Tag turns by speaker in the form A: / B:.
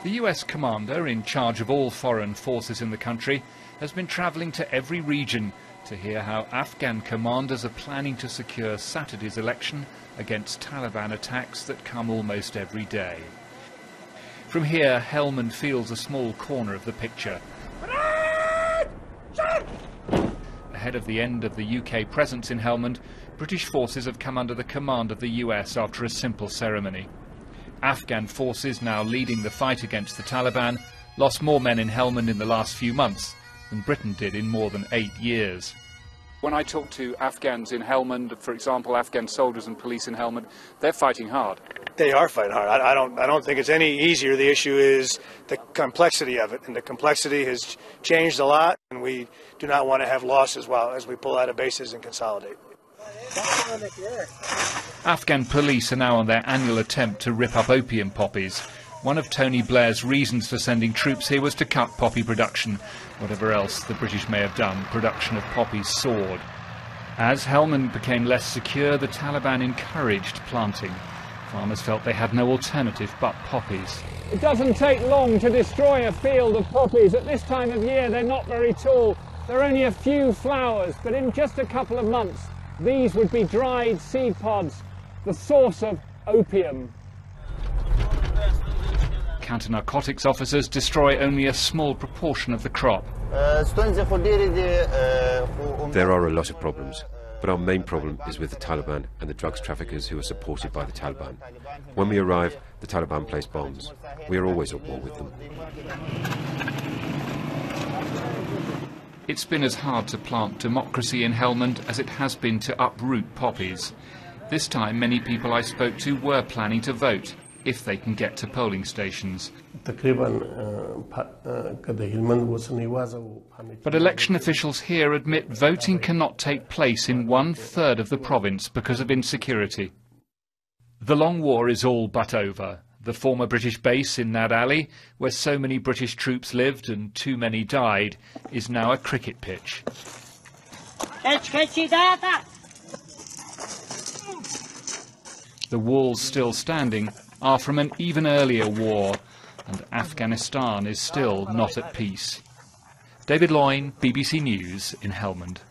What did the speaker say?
A: The US commander in charge of all foreign forces in the country has been travelling to every region to hear how Afghan commanders are planning to secure Saturday's election against Taliban attacks that come almost every day. From here, Helmand feels a small corner of the picture. Ahead of the end of the UK presence in Helmand, British forces have come under the command of the US after a simple ceremony. Afghan forces, now leading the fight against the Taliban, lost more men in Helmand in the last few months than Britain did in more than 8 years. When I talk to Afghans in Helmand, for example, Afghan soldiers and police in Helmand, they're fighting hard.
B: They are fighting hard. I don't think it's any easier. The issue is the complexity of it, and the complexity has changed a lot, and we do not want to have losses while as we pull out of bases and consolidate.
A: Afghan police are now on their annual attempt to rip up opium poppies. One of Tony Blair's reasons for sending troops here was to cut poppy production. Whatever else the British may have done, production of poppies soared. As Helmand became less secure, the Taliban encouraged planting. Farmers felt they had no alternative but poppies.
C: It doesn't take long to destroy a field of poppies. At this time of year, they're not very tall. There are only a few flowers, but in just a couple of months, these would be dried seed pods, the source of opium.
A: Counter-narcotics officers destroy only a small proportion of the crop.
D: There are a lot of problems, but our main problem is with the Taliban and the drugs traffickers who are supported by the Taliban. When we arrive, the Taliban place bombs. We are always at war with them.
A: It's been as hard to plant democracy in Helmand as it has been to uproot poppies. This time, many people I spoke to were planning to vote, if they can get to polling stations. But election officials here admit voting cannot take place in 1/3 of the province because of insecurity. The long war is all but over. The former British base in Nad Ali, where so many British troops lived and too many died, is now a cricket pitch. The walls still standing are from an even earlier war, and Afghanistan is still not at peace. David Loyn, BBC News in Helmand.